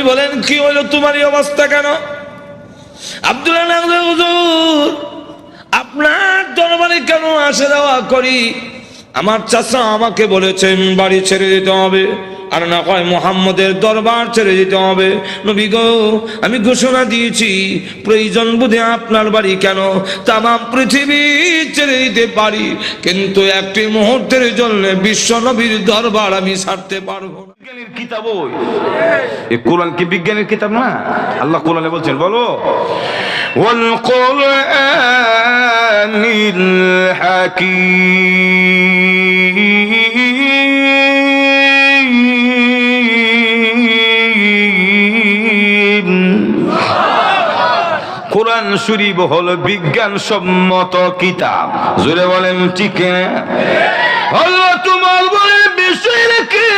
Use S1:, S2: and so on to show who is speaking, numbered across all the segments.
S1: বলেন কি হলো তোমার এই অবস্থা কেন? আব্দুল্লাহ হুজুর আপনার দরবারে কেন আসা যাওয়া করি? আমার চাচা আমাকে বলেছেন বাড়ি ছেড়ে দিতে হবে, আর না হয় মুহাম্মদের দরবার ছেড়ে দিতে হবে। নবী গো, আমি ঘোষণা দিয়েছি প্রয়োজন বুঝে আপনার বাড়ি কেন তাম পৃথিবী ছেড়ে দিতে পারি, কিন্তু একটি মুহূর্তের জন্য বিশ্ব নবীর দরবার আমি ছাড়তে পারবো না।
S2: বিজ্ঞানের কিতাব এই কোরআন কি বিজ্ঞানের কিতাব না? আল্লাহ কোরআনে বলছেন, বলো ওয়াল কোরআনিল হাকীম। কোরআন শরীফ হলো বিজ্ঞান সম্মত কিতাব। জোরে বলেন ঠিক না? আল্লাহ তোমার বলে বিষয় কি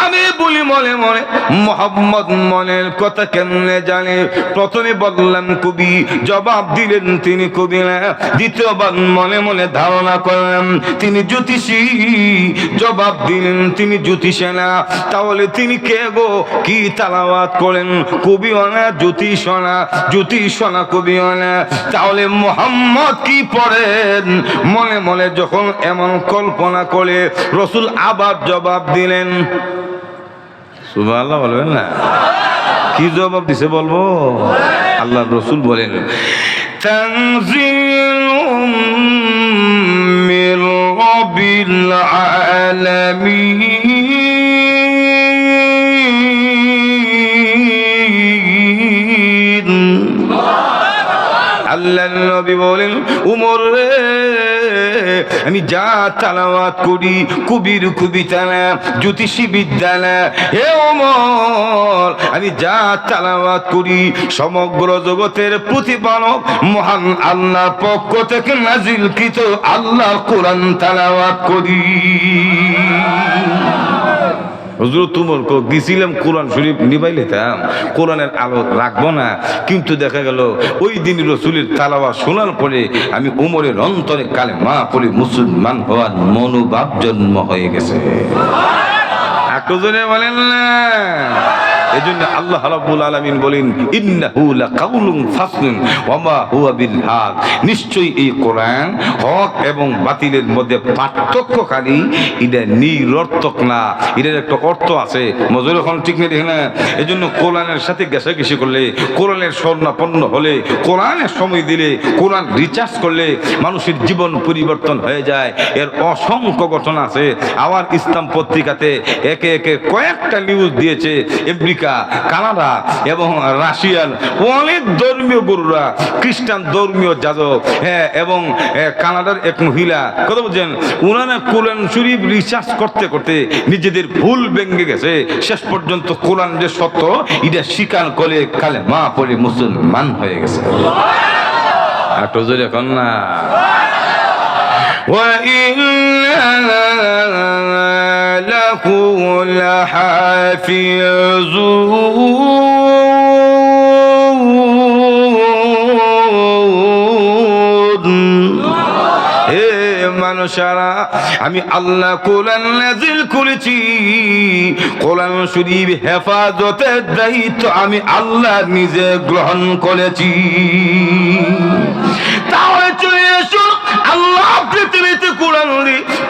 S2: আমি বলি মনে মনে, মোহাম্মদ মনের কথা কেমনে জানে? প্রথমে বললাম কবি, জবাব দিলেন তিনি কবি না। দ্বিতীয়বার মনে মনে ধারণা করলাম তিনি জ্যোতিষী, জবাব দিলেন তিনি জ্যোতিষী না। তাহলে তিনি কে গো? কি তালাওয়াত করেন? কবিও না, জ্যোতিষও না, জ্যোতিষও না, কবিও না। তাহলে মোহাম্মদ কি পড়েন? মনে মনে যখন এমন কল্পনা করে রসুল আবার জবাব দিলেন, সুবহানাল্লাহ বলবেন না? কি জবাব দিছে বলবো? আল্লাহ রসুল বলেন, তানজিলুম মির রাব্বিল আলামিন। আল্লাহ নবী বলেন, উমর রে, আমি যা তালাওয়াত করি কবির কবিতা না, জ্যোতিষী বিদ্যা না। হে ওমর, আমি যা তালাওয়াত করি সমগ্র জগতের প্রতিপালক মহান আল্লাহর পক্ষ থেকে নাজিলকৃত আল্লাহর কোরআন তালাওয়াত করি। হুজুর তোমার গেছিলাম কোরআন শরীফ নিবাই লেতাম, কোরআনের আলো রাখবো না, কিন্তু দেখা গেল ওই দিন রসুলের তালাওয়াত শোনার পরে আমি উমরের অন্তরে কালেমা পড়ে মুসলমান হওয়ার মনোভাব জন্ম হয়ে গেছে। একজনে বলেন না? এজন্য আল্লাহ রাব্বুল আলামিন বলেন, ইন্নাহু লাকাউলুন ফাসলুন ওয়া মা হুয়া বিল হক। নিশ্চয়ই এই কোরআন হক এবং বাতিলের মধ্যে পার্থক্যকারী, এটা নিরর্থক না, এটার একটা অর্থ আছে। মজুর এখন ঠিক নেই না? এজন্য কোরআনের সাথে ঘেঁষাঘেঁষি করলে, কোরআনের স্বর্ণাপন্ন হলে, কোরআনের সময় দিলে, কোরআন রিচার্জ করলে মানুষের জীবন পরিবর্তন হয়ে যায়। এর অসংখ্য ঘটনা আছে। আবার ইসলাম পত্রিকাতে একে একে কয়েকটা নিউজ দিয়েছে। আমেরিকা, কানাডা এবং রাশিয়ার অনেক ধর্মীয় গুরুরা, খ্রিস্টান ধর্মীয় যাজক, হ্যাঁ, এবং কানাডার এক মহিলা, কথা বলছেন, উনারা কোরআন শরীফ রিসার্চ করতে করতে নিজেদের ভুল ভেঙে গেছে। শেষ পর্যন্ত কোরআন যে সত্য এটা স্বীকার করে কালেমা পড়ে মুসলমান হয়ে গেছে। আর তো জোরে এখন না? মানুষেরা, আমি আল্লাহ কোরআন নাযিল করেছি, কোরআন শরীফ হেফাজতের দায়িত্ব আমি আল্লাহ নিজে গ্রহণ করেছি। তাহলে চলে এসো, আল্লাহ পৃথিবীতে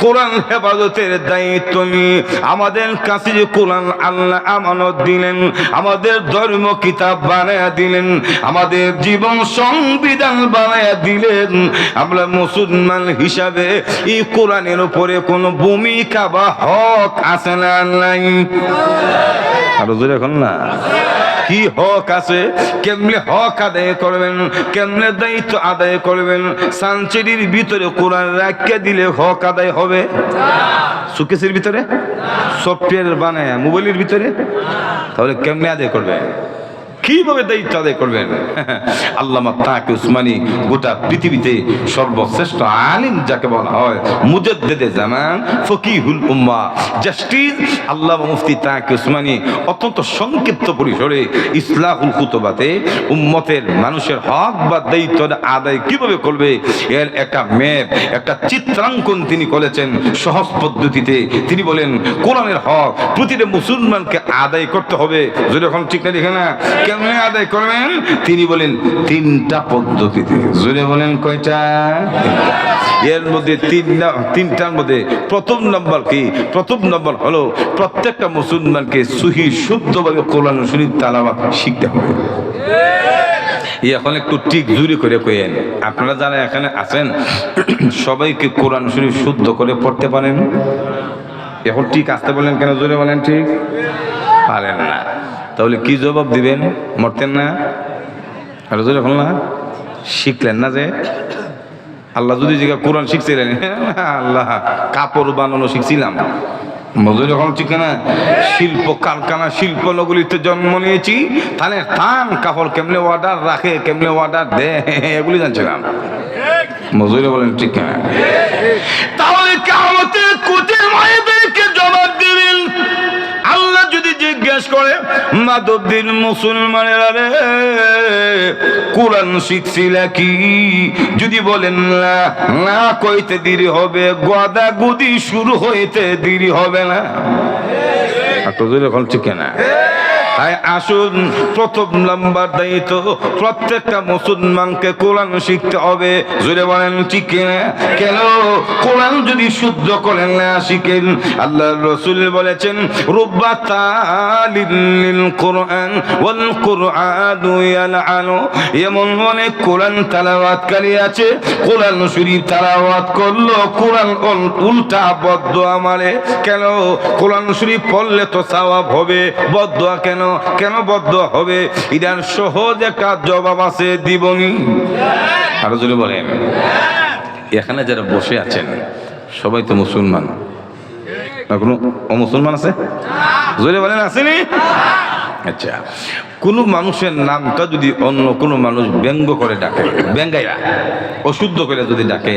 S2: কোরআন হেফাজতের দায়িত্ব নিয়ে আমাদের কাছে যে কোরআন আল্লাহ আমানত দিলেন, আমাদের ধর্ম কিতাব বানায়া দিলেন, আমাদের জীবন সংবিধান বানায়া দিলেন, আমরা মুসলমান হিসাবে এই কোরআনের উপরে কোনো ভূমিকা বা হক আছে না? নাই? আরো জোরে এখন না? কি হক আছে? কেমনে হক আদায় করবেন? কেমনে দায়িত্ব আদায় করবেন? সানচেরির ভিতরে কোরআন রাখিয়ে দিলে হক আদায় হবে? সুকেসের ভিতরে সফটওয়্যার বানায় মোবাইলের ভিতরে? তাহলে কেমনে আদায় করবে? কিভাবে দায়িত্ব আদায় করবেন? আল্লামা তাকি উসমানী গোটা পৃথিবীতে সর্বশ্রেষ্ঠ আলিম যাকে বলা হয়, মুজাদ্দিদে জামান, ফকিহুল উম্মাহ, জাস্টিস আল্লামা মুফতি তাকি উসমানী অত্যন্ত সংক্ষিপ্ত পরিসরে ইসলাহুল খুতবাতে উম্মতের মানুষের হক বা দায়িত্ব আদায় কিভাবে করবে এর একটা ম্যাপ, একটা চিত্রাঙ্কন তিনি করেছেন সহজ পদ্ধতিতে। তিনি বলেন কোরআনের হক প্রতিটা মুসলমানকে আদায় করতে হবে। যদি এখন ঠিক না দেখে না কেমন আদায় করবেন? তিনি বলেন তিনটা পদ্ধতিতে। জোরে বলেন কয়টা? এর মধ্যে তিনটার মধ্যে প্রথম নম্বর কি? প্রথম নম্বর হলো প্রত্যেকটা মুসলমানকে সহি শুদ্ধভাবে কোরআন শরীফ তেলাওয়াত শিখতে হবে। এখন একটু ঠিক জুড়ে করে কইেন, আপনারা যারা এখানে আছেন সবাইকে কোরআন শরীফ শুদ্ধ করে পড়তে পারেন? এখন ঠিক আসতে বলেন কেন? জোরে বলেন ঠিক পারেন না। তাহলে কি জবাব দিবেন? মরতেন না? আর জোরে বলেন না, শিখলেন না যে? আল্লাহ যদি জিজ্ঞাসা কোরআন শিখছিলেন, আল্লাহ কাপড় বানানো শিখছিলাম। মজুর যখন ঠিক না, শিল্প কারখানা শিল্প নগরীতে জন্ম নিয়েছি, তাহলে থান কাপড় কেমনে অর্ডার রাখে, কেমনে অর্ডার দেয়, এগুলি জানছিলাম। মজুরে বলেন ঠিক না? তাহলে কিয়ামতের কোটে মায়েদেরকে জবাব দিবেন। আল্লাহ যদি জিজ্ঞেস করে মাদবদিন মুসলমানেরা রে কোরআন শিখছিলে কি? যদি বলেন না, না কইতে দেরি হবে, গদা গুদি শুরু হইতে দেরি হবে না। এখন ঠিক না? তাই আসুন, প্রথম নাম্বার দায়িত্ব প্রত্যেকটা মুসলমানকে কোরআন শিখতে হবে। জোরে বলেন ঠিক না? কেন? কোরআন যদি শুদ্ধ করেন না শিখেন, আল্লাহর রাসূল বলেছেন রুব্বা তালিল কোরআন ওয়াল কুরআনু ইয়ালআনু, এমন অনেক কোরআন তেলাওয়াতকারী আছে, কোরআন শরীফ তেলাওয়াত করলো কোরআন উল্টা বদদুয়া মারে। কেন? কোরআন শরীফ পড়লে তো সওয়াব হবে, বদদুয়া কেন? কেন বদদুয়া হবে? এটার সহজ একটা জবাব আছে, দিবনি। আরো জোরে বলেন। এখানে যারা বসে আছেন সবাই তো মুসলমান, না কোনো অমুসলমান আছে? জোরে বলেন আসেনি? আচ্ছা, কোন মানুষের নামটা যদি অন্য কোনো মানুষ ব্যঙ্গ করে ডাকে, ব্যঙ্গাইয়া অশুদ্ধ করে যদি ডাকে,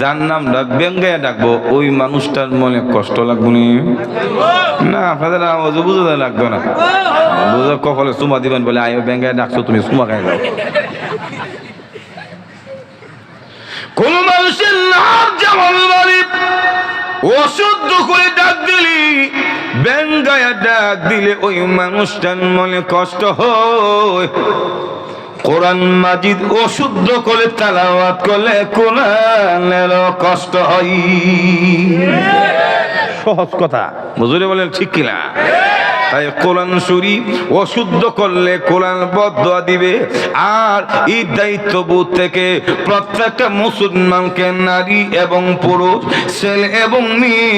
S2: যার নামটা ব্যঙ্গাইয়া ডাকবো, ওই মানুষটার মনে কষ্ট লাগবে না? আপনাদের বুঝতে লাগবে না, বুঝে কপালে চুমা দিবেন, বলে আয় ব্যঙ্গাইয়া ডাকছো তুমি, চুমা খাই যাও। কোন মানুষের নাম যেমন অশুদ্ধ করে ডাক দিলি, ব্যঙ্গায়া ডাক দিলে ওই মানুষটার মনে কষ্ট হয়। কোরআন মাজিদ অশুদ্ধ করে তেলাওয়াত করলে কোরআনেরও কষ্ট হয়। সহজ কথা, বুঝলে বলেন ঠিক কিনা? তাই কোরআন শরীফ অশুদ্ধ করলে কোরআন বদদুয়া দিবে। আর এই দায়িত্ববোধ থেকে প্রত্যেকটা মুসলমানকে, নারী এবং পুরুষ, ছেলে এবং মেয়ে,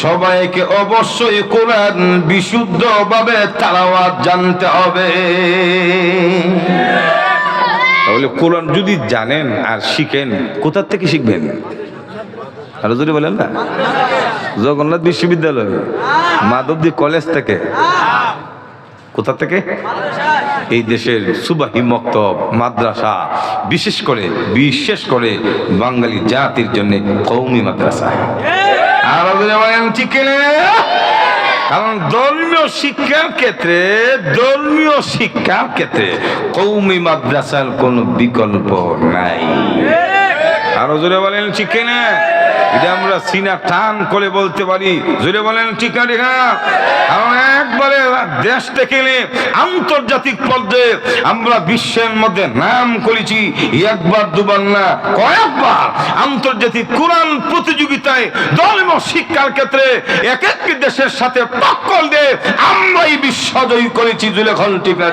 S2: সবাইকে অবশ্যই কোরআন বিশুদ্ধভাবে তেলাওয়াত জানতে হবে। তাহলে কোরআন যদি জানেন আর শিখেন, কোথা থেকে শিখবেন? আরো যদি বলেন না, জগন্নাথ বিশ্ববিদ্যালয়, মাধবদী কলেজ থেকে। কোথা থেকে? এই দেশের সুবাহি মক্তব, মাদ্রাসা, বিশেষ করে বাঙালি জাতির জন্য কওমি মাদ্রাসা। আর ঠিক না? কারণ ধর্মীয় শিক্ষার ক্ষেত্রে কওমি মাদ্রাসার কোনো বিকল্প নাই। আরো জোরে বলেন ঠিক না? এটা আমরা সিনা টান করে বলতে পারি। জোরে বলেন ঠিক না? কারণ একবারে দেশ থেকে আন্তর্জাতিক পর্যায়ে আমরা বিশ্বের মধ্যে নাম করেছি, একবার দুবার না, কয়েকবার। আন্তর্জাতিক কোরআন প্রতিযোগিতায় ধর্মীয় শিক্ষার ক্ষেত্রে এক এক দেশের সাথে টক্কর দিয়ে আমরাই বিশ্বজয়ী করেছি। জোরে বলেন ঠিক না?